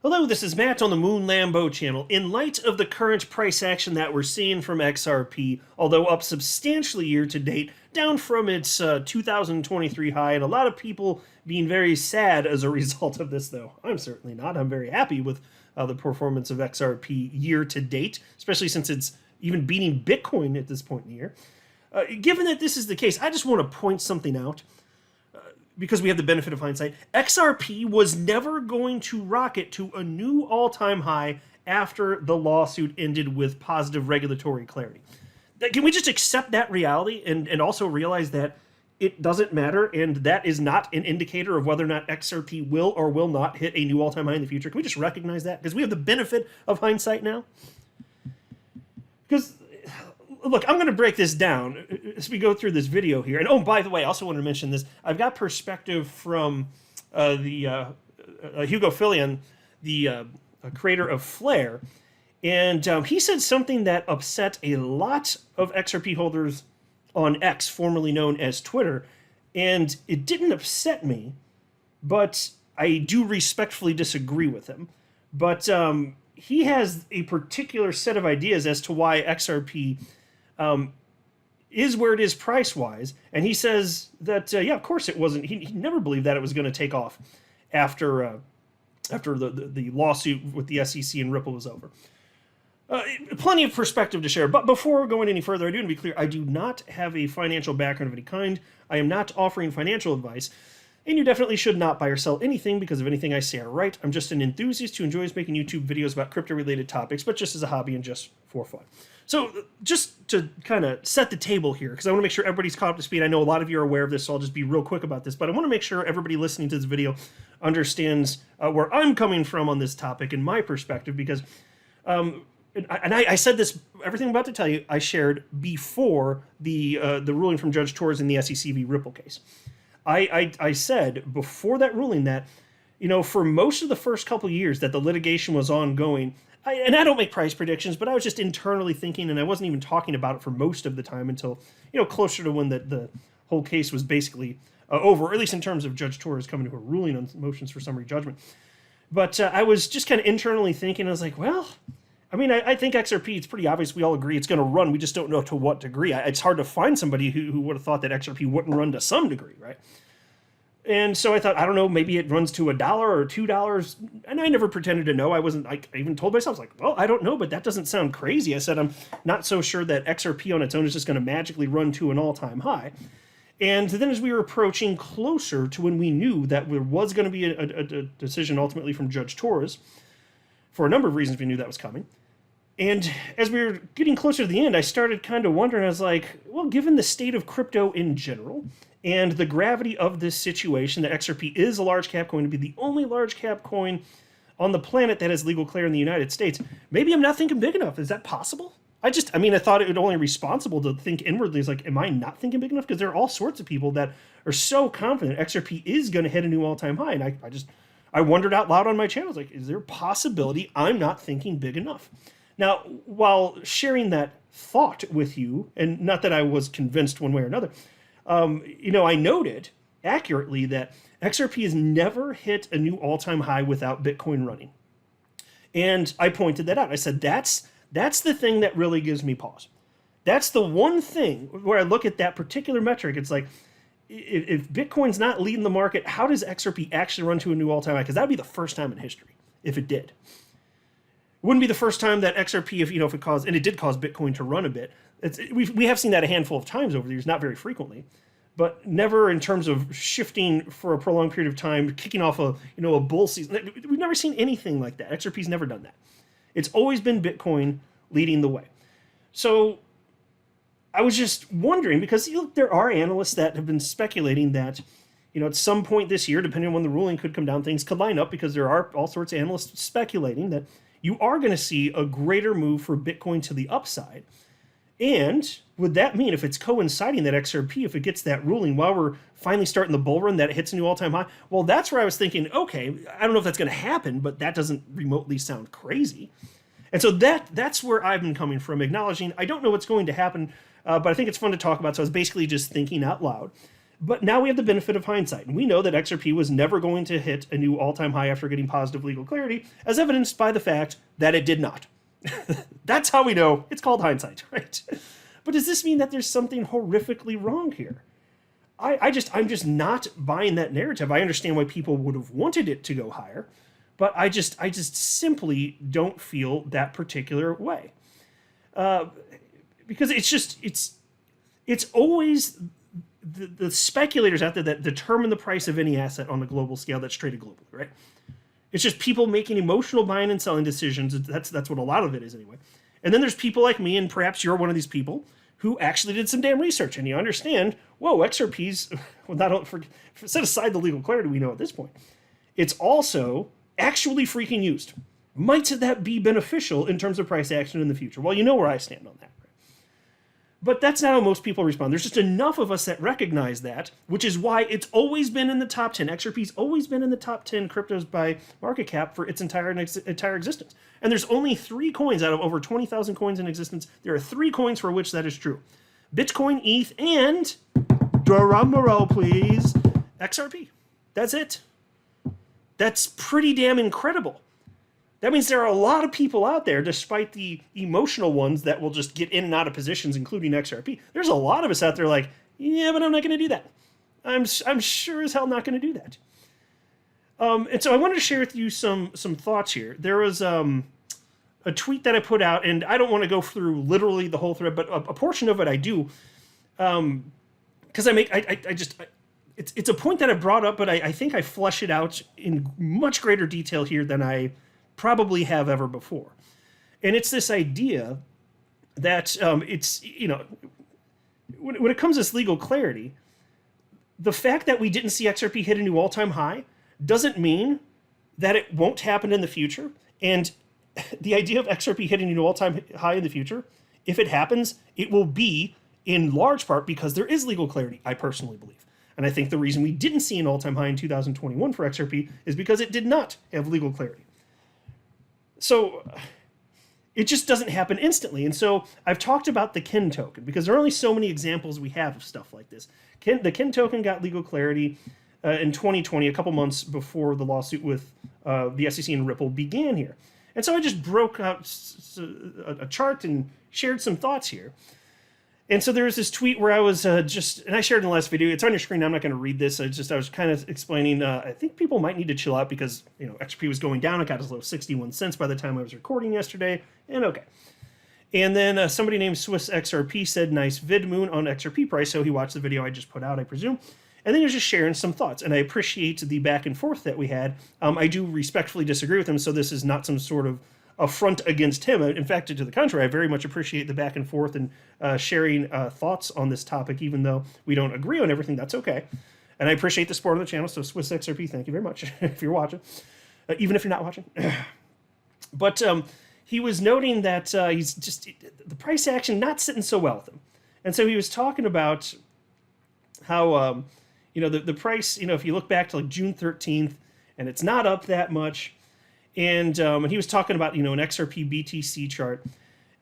Hello, this is Matt on the Moon Lambo channel. In light of the current price action that we're seeing from XRP, although up substantially year to date, down from its 2023 high, and a lot of people being very sad as a result of this, though I'm certainly not. I'm very happy with the performance of XRP year to date, especially since it's even beating Bitcoin at this point in the year. Given that this is the case, I just want to point something out. Because we have the benefit of hindsight, XRP was never going to rocket to a new all-time high after the lawsuit ended with positive regulatory clarity. Can we just accept that reality and also realize that it doesn't matter, and that is not an indicator of whether or not XRP will or will not hit a new all-time high in the future? Can we just recognize that? Because we have the benefit of hindsight now. Because look, I'm going to break this down as we go through this video here. And oh, by the way, I also want to mention this. I've got perspective from Hugo Fillion, the creator of Flare. And he said something that upset a lot of XRP holders on X, formerly known as Twitter. And it didn't upset me, but I do respectfully disagree with him. But he has a particular set of ideas as to why XRP is where it is price-wise, and he says that yeah, of course it wasn't. He never believed that it was going to take off after the lawsuit with the SEC and Ripple was over. Plenty of perspective to share, but before going any further, I do want to be clear: I do not have a financial background of any kind. I am not offering financial advice, and you definitely should not buy or sell anything because of anything I say or write. I'm just an enthusiast who enjoys making YouTube videos about crypto-related topics, but just as a hobby and just for fun. So just to kind of set the table here, because I want to make sure everybody's caught up to speed. I know a lot of you are aware of this, so I'll just be real quick about this. But I want to make sure everybody listening to this video understands where I'm coming from on this topic and my perspective, because I said this, everything I'm about to tell you, I shared before the ruling from Judge Torres in the SEC v. Ripple case. I said before that ruling that, you know, for most of the first couple of years that the litigation was ongoing, and I don't make price predictions, but I was just internally thinking, and I wasn't even talking about it for most of the time until, you know, closer to when the whole case was basically over, or at least in terms of Judge Torres coming to a ruling on motions for summary judgment. But I was just kind of internally thinking, I was like, well, I mean, I think XRP, it's pretty obvious, we all agree it's going to run, we just don't know to what degree. It's hard to find somebody who would have thought that XRP wouldn't run to some degree, right? And so I thought, I don't know, maybe it runs to $1 or $2. And I never pretended to know. I even told myself, like, well, I don't know, but that doesn't sound crazy. I said, I'm not so sure that XRP on its own is just going to magically run to an all-time high. And then as we were approaching closer to when we knew that there was going to be a decision ultimately from Judge Torres, for a number of reasons we knew that was coming. And as we were getting closer to the end, I started kind of wondering, I was like, well, given the state of crypto in general, and the gravity of this situation, that XRP is a large cap coin, to be the only large cap coin on the planet that has legal clear in the United States, maybe I'm not thinking big enough. Is that possible? I thought it would only be responsible to think inwardly. It's like, am I not thinking big enough? Because there are all sorts of people that are so confident XRP is going to hit a new all-time high. And I wondered out loud on my channel, like, is there a possibility I'm not thinking big enough? Now, while sharing that thought with you, and not that I was convinced one way or another, you know, I noted accurately that XRP has never hit a new all-time high without Bitcoin running. And I pointed that out. I said, that's the thing that really gives me pause. That's the one thing where I look at that particular metric. It's like, if Bitcoin's not leading the market, how does XRP actually run to a new all-time high? Because that would be the first time in history if it did. It wouldn't be the first time that XRP, if it caused, and it did cause Bitcoin to run a bit. We have seen that a handful of times over the years, not very frequently, but never in terms of shifting for a prolonged period of time, kicking off a bull season. We've never seen anything like that. XRP's never done that. It's always been Bitcoin leading the way. So I was just wondering, because there are analysts that have been speculating that, at some point this year, depending on when the ruling could come down, things could line up, because there are all sorts of analysts speculating that you are going to see a greater move for Bitcoin to the upside. And would that mean, if it's coinciding that XRP, if it gets that ruling while we're finally starting the bull run, that it hits a new all-time high? Well, that's where I was thinking, okay, I don't know if that's going to happen, but that doesn't remotely sound crazy. And so that's where I've been coming from, acknowledging I don't know what's going to happen, but I think it's fun to talk about. So I was basically just thinking out loud. But now we have the benefit of hindsight, and we know that XRP was never going to hit a new all-time high after getting positive legal clarity, as evidenced by the fact that it did not. That's how we know. It's called hindsight, right? But does this mean that there's something horrifically wrong here? I'm just not buying that narrative. I understand why people would have wanted it to go higher, but I just simply don't feel that particular way. Because it's always the speculators out there that determine the price of any asset on a global scale that's traded globally, right? It's just people making emotional buying and selling decisions. That's what a lot of it is anyway. And then there's people like me, and perhaps you're one of these people, who actually did some damn research, and you understand, whoa, XRP's, well, not for set aside the legal clarity we know at this point, it's also actually freaking used. Might that be beneficial in terms of price action in the future? Well, you know where I stand on that. Right? But that's not how most people respond. There's just enough of us that recognize that, which is why it's always been in the top 10. XRP's always been in the top 10 cryptos by market cap for its entire existence. And there's only 3 coins out of over 20,000 coins in existence. There are 3 coins for which that is true. Bitcoin, ETH, and, drum roll please, XRP. That's it. That's pretty damn incredible. That means there are a lot of people out there, despite the emotional ones that will just get in and out of positions, including XRP. There's a lot of us out there like, yeah, but I'm not going to do that. I'm sure as hell not going to do that. And so I wanted to share with you some thoughts here. There was a tweet that I put out, and I don't want to go through literally the whole thread, but a portion of it I do, because it's a point that I brought up, but I think I flesh it out in much greater detail here than I probably have ever before. And it's this idea that it's, you know, when it comes to this legal clarity, the fact that we didn't see XRP hit a new all-time high doesn't mean that it won't happen in the future. And the idea of XRP hitting a new all-time high in the future, if it happens, it will be in large part because there is legal clarity, I personally believe. And I think the reason we didn't see an all-time high in 2021 for XRP is because it did not have legal clarity. So it just doesn't happen instantly. And so I've talked about the Kin token because there are only so many examples we have of stuff like this. The Kin token got legal clarity in 2020, a couple months before the lawsuit with the SEC and Ripple began here. And so I just broke out a chart and shared some thoughts here. And so there was this tweet where I was and I shared in the last video. It's on your screen. I'm not going to read this. I was kind of explaining. I think people might need to chill out because XRP was going down. It got as low as 61 cents by the time I was recording yesterday. And okay. And then somebody named Swiss XRP said, "Nice vid moon on XRP price." So he watched the video I just put out, I presume. And then he was just sharing some thoughts. And I appreciate the back and forth that we had. I do respectfully disagree with him. So this is not some sort of affront against him. In fact, to the contrary, I very much appreciate the back and forth and sharing thoughts on this topic, even though we don't agree on everything. That's okay. And I appreciate the support on the channel. So Swiss XRP, thank you very much if you're watching, even if you're not watching. But he was noting that he's just the price action not sitting so well with him. And so he was talking about how, the price, if you look back to like June 13th and it's not up that much. And he was talking about, an XRP BTC chart.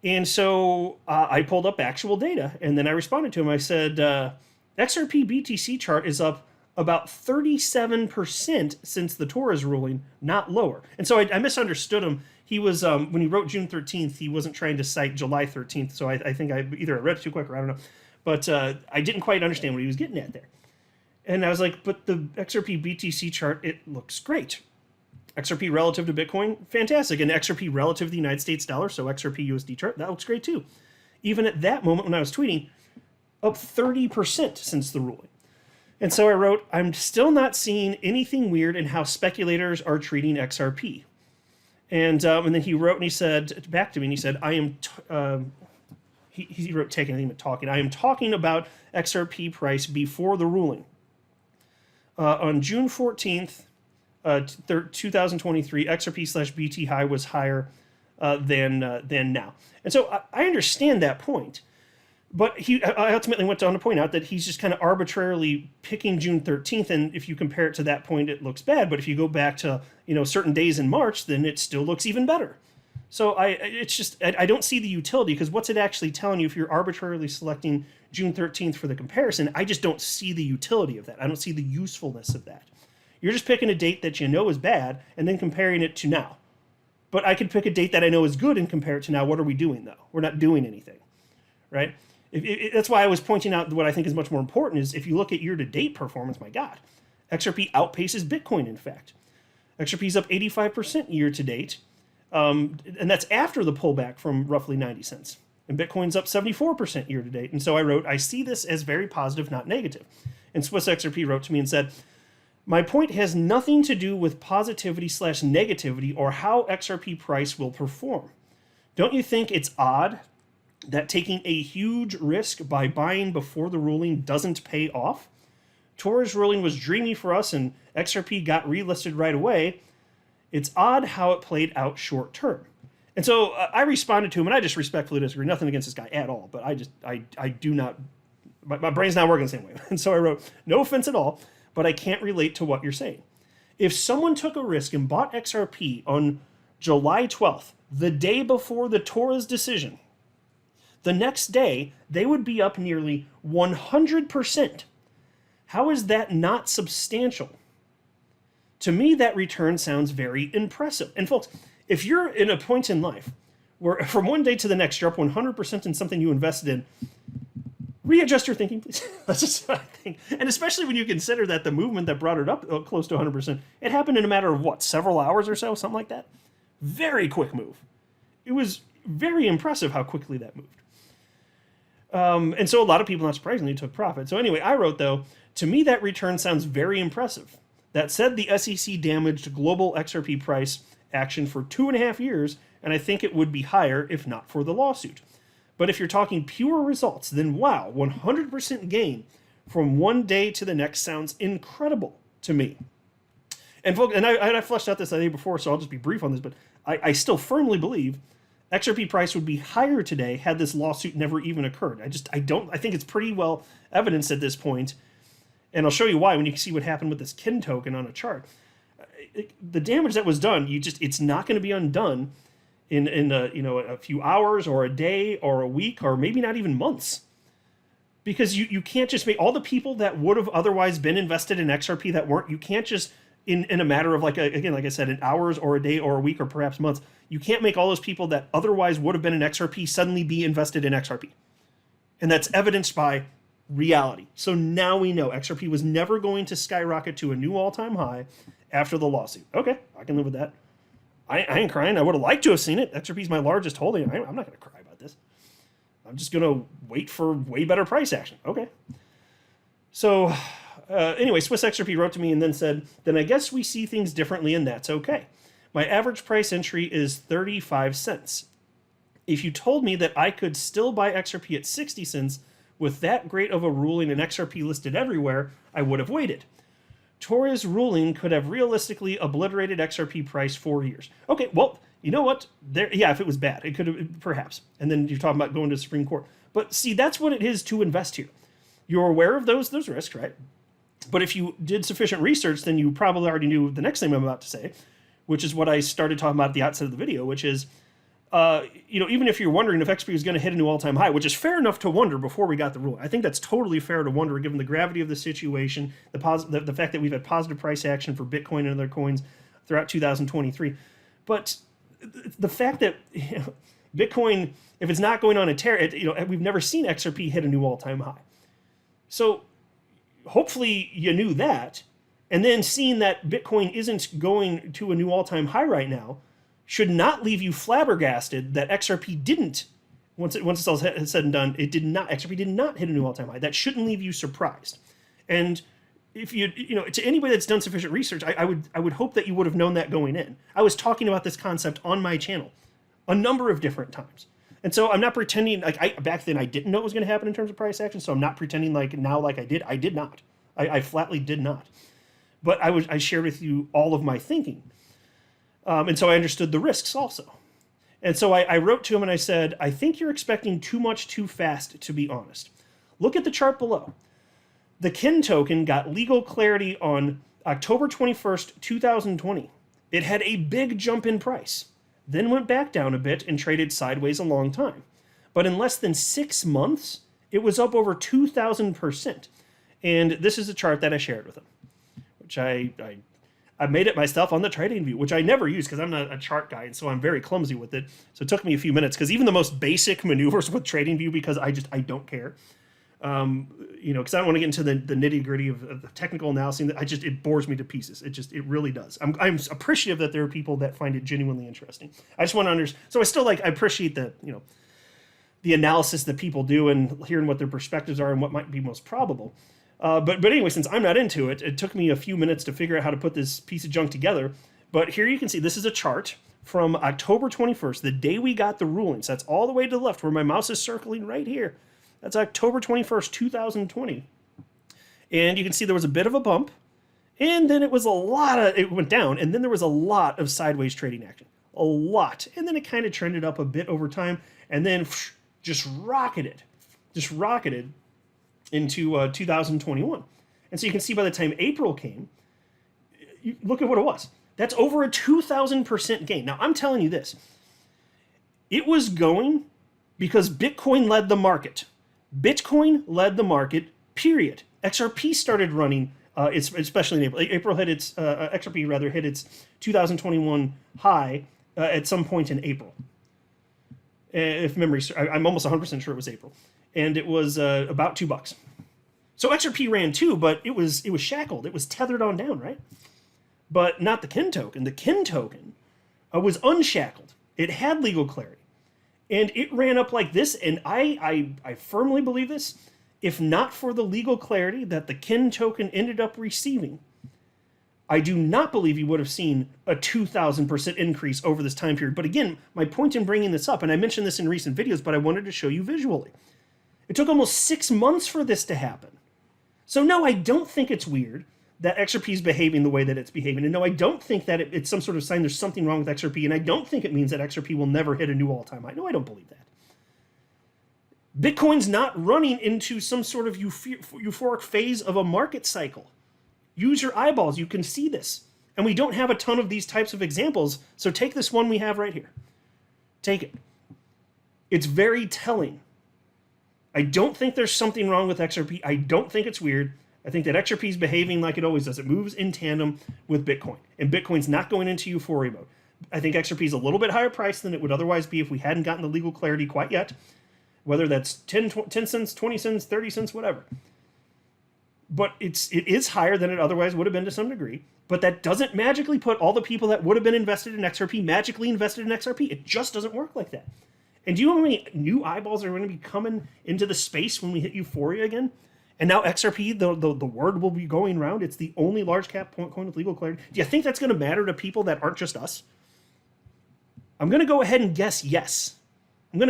And so I pulled up actual data, and then I responded to him. I said, XRP BTC chart is up about 37% since the Torres ruling, not lower. And so I misunderstood him. He was, when he wrote June 13th, he wasn't trying to cite July 13th. So I think I either read it too quick or I don't know. But I didn't quite understand what he was getting at there. And I was like, but the XRP BTC chart, it looks great. XRP relative to Bitcoin, fantastic. And XRP relative to the United States dollar, so XRP USD chart, that looks great too. Even at that moment when I was tweeting, up 30% since the ruling. And so I wrote, I'm still not seeing anything weird in how speculators are treating XRP. And then he wrote and he said back to me, and he said, he wrote taking, I think talking. I am talking about XRP price before the ruling. On June 14th, 2023, XRP/BT high was higher than now. And so I understand that point. But I ultimately went on to point out that he's just kind of arbitrarily picking June 13th, and if you compare it to that point, it looks bad. But if you go back to certain days in March, then it still looks even better. So I don't see the utility, because what's it actually telling you if you're arbitrarily selecting June 13th for the comparison? I just don't see the utility of that. I don't see the usefulness of that. You're just picking a date that you know is bad and then comparing it to now. But I could pick a date that I know is good and compare it to now. What are we doing, though? We're not doing anything, right? That's why I was pointing out what I think is much more important is if you look at year-to-date performance, my God, XRP outpaces Bitcoin, in fact. XRP is up 85% year-to-date, and that's after the pullback from roughly 90 cents. And Bitcoin's up 74% year-to-date. And so I wrote, I see this as very positive, not negative. And Swiss XRP wrote to me and said, my point has nothing to do with positivity/negativity or how XRP price will perform. Don't you think it's odd that taking a huge risk by buying before the ruling doesn't pay off? Tor's ruling was dreamy for us and XRP got relisted right away. It's odd how it played out short term. And so I responded to him, and I just respectfully disagree. Nothing against this guy at all, but I do not, my brain's not working the same way. And so I wrote, no offense at all, but I can't relate to what you're saying. If someone took a risk and bought XRP on July 12th, the day before the Torah's decision, the next day they would be up nearly 100%. How is that not substantial? To me, that return sounds very impressive. And folks, if you're in a point in life where from one day to the next you're up 100% in something you invested in, readjust your thinking, please. That's just what I think. And especially when you consider that the movement that brought it up close to 100%, it happened in a matter of what, several hours or so, something like that? Very quick move. It was very impressive how quickly that moved. And so a lot of people, not surprisingly, took profit. So anyway, I wrote, though, to me that return sounds very impressive. That said, the SEC damaged global XRP price action for 2.5 years, and I think it would be higher if not for the lawsuit. But if you're talking pure results, then wow, 100% gain from one day to the next sounds incredible to me. And folks, and I fleshed out this idea before, so I'll just be brief on this, but I still firmly believe XRP price would be higher today had this lawsuit never even occurred. I think it's pretty well evidenced at this point, and I'll show you why when you see what happened with this KIN token on a chart. The damage that was done, it's not going to be undone in a few hours or a day or a week or maybe not even months. Because you can't just make all the people that would have otherwise been invested in XRP that weren't, you can't just in a matter of like I said, in hours or a day or a week or perhaps months, you can't make all those people that otherwise would have been in XRP suddenly be invested in XRP. And that's evidenced by reality. So now we know XRP was never going to skyrocket to a new all-time high after the lawsuit. Okay, I can live with that. I ain't crying. I would have liked to have seen it. XRP is my largest holding. I'm not going to cry about this. I'm just going to wait for way better price action. Okay. So anyway, Swiss XRP wrote to me and then said, then I guess we see things differently and that's okay. My average price entry is 35 cents. If you told me that I could still buy XRP at 60 cents with that great of a ruling and XRP listed everywhere, I would have waited. Torres' ruling could have realistically obliterated XRP price 4 years. Okay, well, you know what? If it was bad, it could have, perhaps. And then you're talking about going to the Supreme Court. But see, that's what it is to invest here. You're aware of those risks, right? But if you did sufficient research, then you probably already knew the next thing I'm about to say, which is what I started talking about at the outset of the video, which is, even if you're wondering if XRP is going to hit a new all-time high, which is fair enough to wonder before we got the ruling. I think that's totally fair to wonder given the gravity of the situation, the fact that we've had positive price action for Bitcoin and other coins throughout 2023. But the fact that Bitcoin, if it's not going on a tear, we've never seen XRP hit a new all-time high. So hopefully you knew that, and then seeing that Bitcoin isn't going to a new all-time high right now should not leave you flabbergasted that XRP didn't. Once it's all said and done, XRP did not hit a new all-time high. That shouldn't leave you surprised. And if to anybody that's done sufficient research, I would hope that you would have known that going in. I was talking about this concept on my channel a number of different times. And so I'm not pretending back then I didn't know what was going to happen in terms of price action. So I'm not pretending now I did. I did not. I flatly did not. But I shared with you all of my thinking. And so I understood the risks also. And so I wrote to him and I said, I think you're expecting too much too fast, to be honest. Look at the chart below. The KIN token got legal clarity on October 21st, 2020. It had a big jump in price. then went back down a bit and traded sideways a long time. But in less than 6 months, it was up over 2,000%. And this is a chart that I shared with him, which I made it myself on the TradingView, which I never use because I'm not a chart guy, and so I'm very clumsy with it. So it took me a few minutes because even the most basic maneuvers with TradingView, because I don't care. Because I don't want to get into the nitty gritty of the technical analysis. It bores me to pieces. It really does. I'm appreciative that there are people that find it genuinely interesting. I just want to understand. So I appreciate the analysis that people do and hearing what their perspectives are and what might be most probable. But anyway, since I'm not into it, it took me a few minutes to figure out how to put this piece of junk together. But here you can see this is a chart from October 21st, the day we got the rulings. That's all the way to the left where my mouse is circling right here. That's October 21st, 2020. And you can see there was a bit of a bump, and then it went down, and then there was a lot of sideways trading action. A lot. And then it kind of trended up a bit over time, and then just rocketed into 2021. And so you can see by the time April came, look at what it was. That's over a 2,000% gain. Now, I'm telling you this. It was going because Bitcoin led the market. Bitcoin led the market, period. XRP started running, especially in April. XRP hit its 2021 high at some point in April. If memory, I'm almost 100% sure it was April. And it was about $2. So XRP ran too, but it was shackled. It was tethered on down, right? But not the KIN token. The KIN token was unshackled. It had legal clarity. And it ran up like this, and I firmly believe this. If not for the legal clarity that the KIN token ended up receiving, I do not believe you would have seen a 2,000% increase over this time period. But again, my point in bringing this up, and I mentioned this in recent videos, but I wanted to show you visually. It took almost 6 months for this to happen. So no, I don't think it's weird that XRP is behaving the way that it's behaving. And no, I don't think that it's some sort of sign there's something wrong with XRP. And I don't think it means that XRP will never hit a new all-time high. No, I don't believe that. Bitcoin's not running into some sort of euphoric phase of a market cycle. Use your eyeballs. You can see this. And we don't have a ton of these types of examples. So take this one we have right here. Take it. It's very telling. I don't think there's something wrong with XRP. I don't think it's weird. I think that XRP is behaving like it always does. It moves in tandem with Bitcoin. And Bitcoin's not going into euphoria mode. I think XRP is a little bit higher priced than it would otherwise be if we hadn't gotten the legal clarity quite yet. Whether that's 10 cents, 20 cents, 30 cents, whatever. But it is higher than it otherwise would have been to some degree. But that doesn't magically put all the people that would have been invested in XRP magically invested in XRP. It just doesn't work like that. And do you know how many new eyeballs are going to be coming into the space when we hit euphoria again? And now XRP, the word will be going around. It's the only large cap coin with legal clarity. Do you think that's going to matter to people that aren't just us? I'm going to go ahead and guess yes. And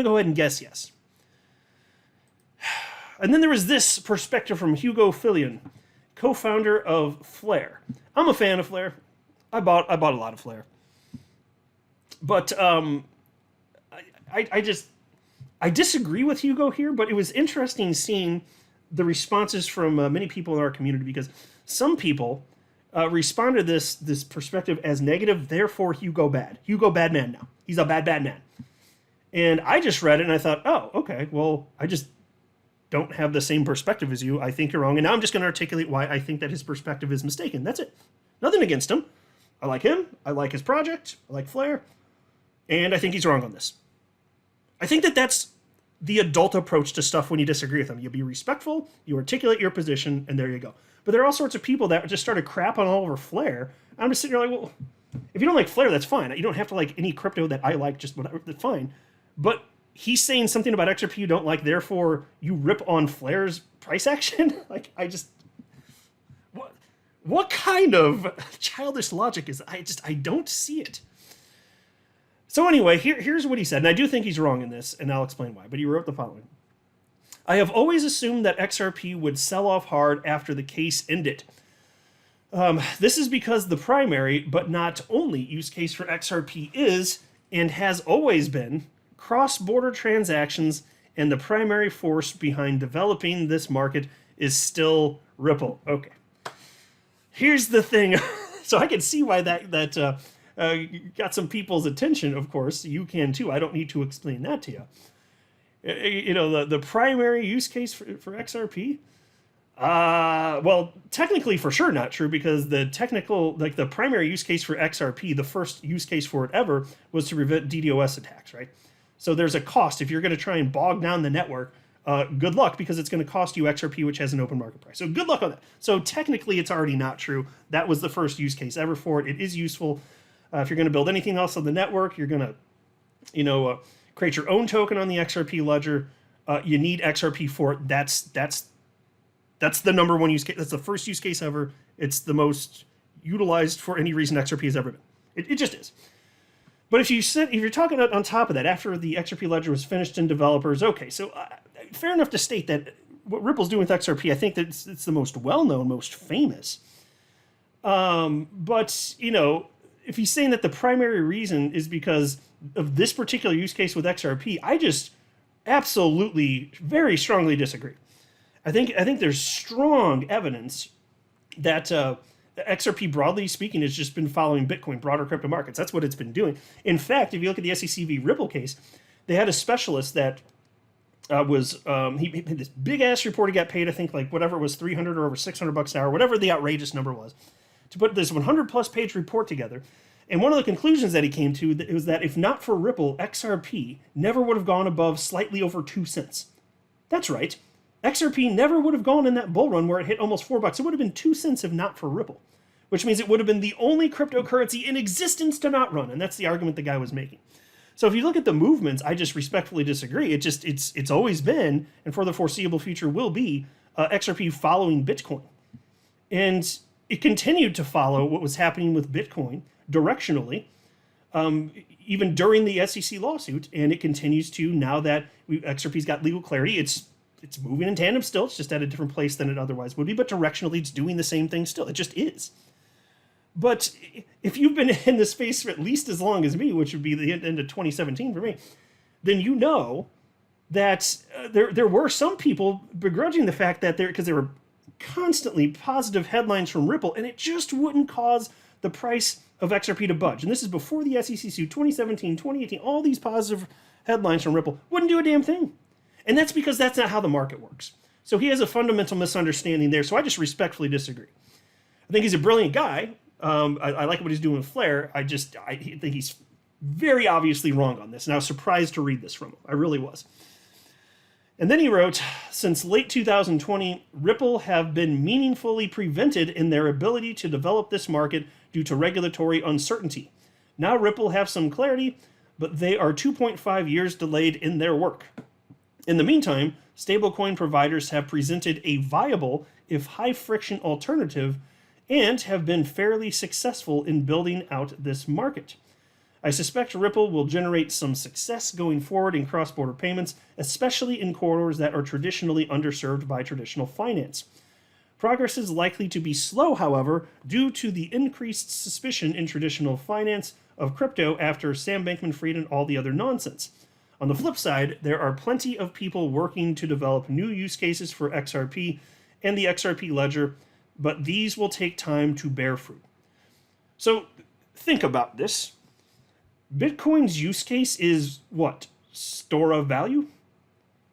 then there was this perspective from Hugo Fillion, co-founder of Flare. I'm a fan of Flare. I bought a lot of Flare. But I disagree with Hugo here, but it was interesting seeing the responses from many people in our community, because some people responded to this perspective as negative, therefore Hugo bad. Hugo bad man now. He's a bad man. And I just read it and I thought, oh, okay, well, I just don't have the same perspective as you. I think you're wrong. And now I'm just going to articulate why I think that his perspective is mistaken. That's it. Nothing against him. I like him. I like his project. I like Flare. And I think he's wrong on this. I think that that's the adult approach to stuff when you disagree with them. You be respectful, you articulate your position, and there you go. But there are all sorts of people that just started crapping all over Flare. I'm just sitting there like, well, if you don't like Flare, that's fine. You don't have to like any crypto that I like, just whatever, that's fine. But he's saying something about XRP you don't like, therefore you rip on Flare's price action? Like, what kind of childish logic is that? I don't see it. So anyway, here's what he said, and I do think he's wrong in this, and I'll explain why, but he wrote the following. I have always assumed that XRP would sell off hard after the case ended. This is because the primary, but not only, use case for XRP is, and has always been, cross-border transactions, and the primary force behind developing this market is still Ripple. Okay. Here's the thing. So I can see why that got some people's attention, of course. You can too. I don't need to explain that to you. You know, the primary use case for XRP? Well, technically for sure not true, because the primary use case for XRP, the first use case for it ever, was to prevent DDoS attacks, right? So there's a cost. If you're going to try and bog down the network, good luck, because it's going to cost you XRP, which has an open market price. So good luck on that. So technically it's already not true. That was the first use case ever for it. It is useful. If you're going to build anything else on the network, you're going to, create your own token on the XRP ledger. You need XRP for it. That's the number one use case. That's the first use case ever. It's the most utilized for any reason XRP has ever been. It just is. But if you're talking on top of that, after the XRP ledger was finished in developers, okay, so fair enough to state that what Ripple's doing with XRP, I think that it's the most well-known, most famous. But, if he's saying that the primary reason is because of this particular use case with XRP, I just absolutely, very strongly disagree. I think there's strong evidence that XRP, broadly speaking, has just been following Bitcoin, broader crypto markets. That's what it's been doing. In fact, if you look at the SEC v. Ripple case, they had a specialist that he made this big ass report. He got paid, I think, like whatever it was, $300 or over $600 an hour, whatever the outrageous number was, to put this 100+ page report together. And one of the conclusions that he came to was that if not for Ripple, XRP never would have gone above slightly over 2 cents. That's right. XRP never would have gone in that bull run where it hit almost $4. It would have been 2 cents if not for Ripple, which means it would have been the only cryptocurrency in existence to not run. And that's the argument the guy was making. So if you look at the movements, I just respectfully disagree. It's always been, and for the foreseeable future will be, XRP following Bitcoin. And it continued to follow what was happening with Bitcoin directionally, even during the SEC lawsuit, and it continues to now that XRP's got legal clarity. It's moving in tandem still. It's just at a different place than it otherwise would be, but directionally it's doing the same thing still. It just is. But if you've been in the space for at least as long as me, which would be the end of 2017 for me, then you know that there were some people begrudging the fact that because there were constantly positive headlines from Ripple, and it just wouldn't cause the price of XRP to budge. And this is before the SEC suit, 2017, 2018, all these positive headlines from Ripple wouldn't do a damn thing. And that's because that's not how the market works. So he has a fundamental misunderstanding there, so I just respectfully disagree. I think he's a brilliant guy. I like what he's doing with Flare. I think he's very obviously wrong on this, and I was surprised to read this from him. I really was. And then he wrote, since late 2020, Ripple have been meaningfully prevented in their ability to develop this market due to regulatory uncertainty. Now Ripple have some clarity, but they are 2.5 years delayed in their work. In the meantime, stablecoin providers have presented a viable, if high-friction alternative, and have been fairly successful in building out this market. I suspect Ripple will generate some success going forward in cross-border payments, especially in corridors that are traditionally underserved by traditional finance. Progress is likely to be slow, however, due to the increased suspicion in traditional finance of crypto after Sam Bankman-Fried and all the other nonsense. On the flip side, there are plenty of people working to develop new use cases for XRP and the XRP ledger, but these will take time to bear fruit. So think about this. Bitcoin's use case is what? Store of value?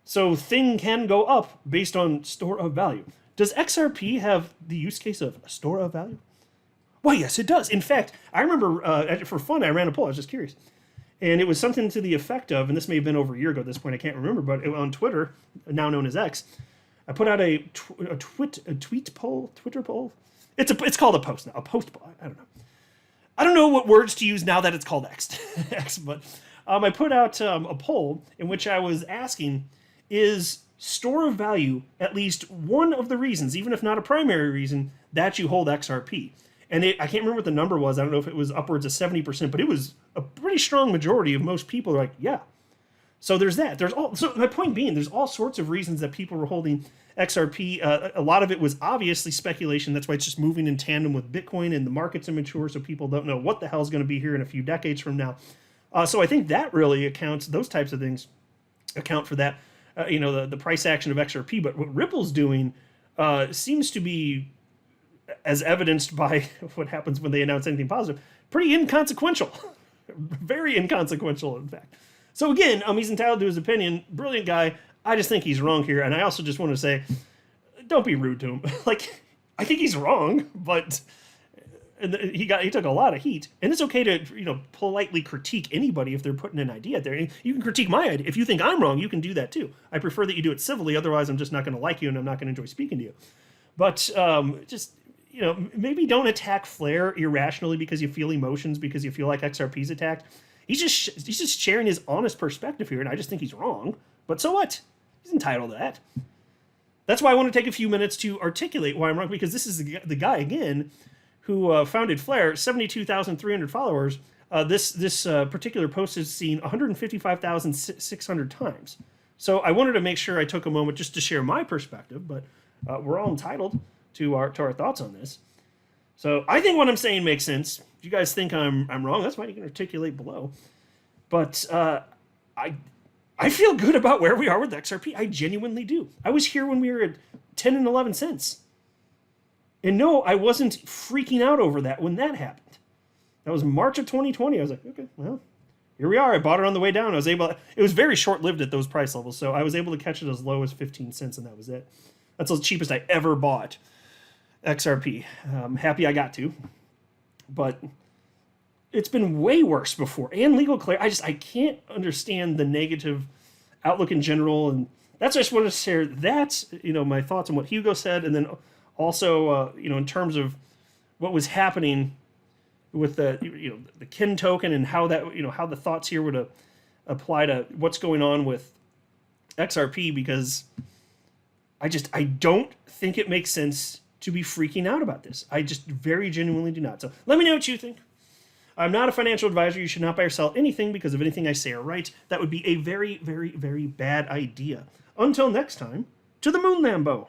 So thing can go up based on store of value. Does XRP have the use case of a store of value? Well, yes, it does. In fact, I remember for fun, I ran a poll. I was just curious. And it was something to the effect of, and this may have been over a year ago at this point, I can't remember, but on Twitter, now known as X, I put out a tweet poll, Twitter poll. It's called a post now, a post poll. I don't know. I don't know what words to use now that it's called X, but I put out a poll in which I was asking, is store of value at least one of the reasons, even if not a primary reason, that you hold XRP? And I can't remember what the number was. I don't know if it was upwards of 70%, but it was a pretty strong majority of most people are like, yeah. So there's that. So my point being, there's all sorts of reasons that people were holding XRP. A lot of it was obviously speculation. That's why it's just moving in tandem with Bitcoin, and the market's immature, so people don't know what the hell is going to be here in a few decades from now. So I think that really accounts, those types of things account for that, the price action of XRP. But what Ripple's doing seems to be, as evidenced by what happens when they announce anything positive, pretty inconsequential. Very inconsequential, in fact. So again, he's entitled to his opinion. Brilliant guy. I just think he's wrong here. And I also just want to say, don't be rude to him. Like, I think he's wrong, but he took a lot of heat. And it's okay to, politely critique anybody if they're putting an idea out there. And you can critique my idea. If you think I'm wrong, you can do that too. I prefer that you do it civilly. Otherwise, I'm just not going to like you and I'm not going to enjoy speaking to you. But just, maybe don't attack Flair irrationally because you feel emotions, because you feel like XRP's attacked. He's just sharing his honest perspective here, and I just think he's wrong. But so what? He's entitled to that. That's why I want to take a few minutes to articulate why I'm wrong, because this is the guy, again, who founded Flair, 72,300 followers. This particular post has seen 155,600 times. So I wanted to make sure I took a moment just to share my perspective, but we're all entitled to our thoughts on this. So I think what I'm saying makes sense. If you guys think I'm wrong, that's fine. You can articulate below. But I feel good about where we are with XRP. I genuinely do. I was here when we were at 10 and 11 cents. And no, I wasn't freaking out over that when that happened. That was March of 2020. I was like, okay, well, here we are. I bought it on the way down. It was very short-lived at those price levels, so I was able to catch it as low as 15 cents, and that was it. That's the cheapest I ever bought XRP. I'm happy I got to. But it's been way worse before. And legal clarity. I can't understand the negative outlook in general. And that's why I just wanted to share that, my thoughts on what Hugo said. And then also, in terms of what was happening with the Kin token and how that, how the thoughts here would apply to what's going on with XRP, because I don't think it makes sense to be freaking out about this. I just very genuinely do not. So let me know what you think. I'm not a financial advisor. You should not buy or sell anything because of anything I say or write. That would be a very, very, very bad idea. Until next time, to the moon, Lambo.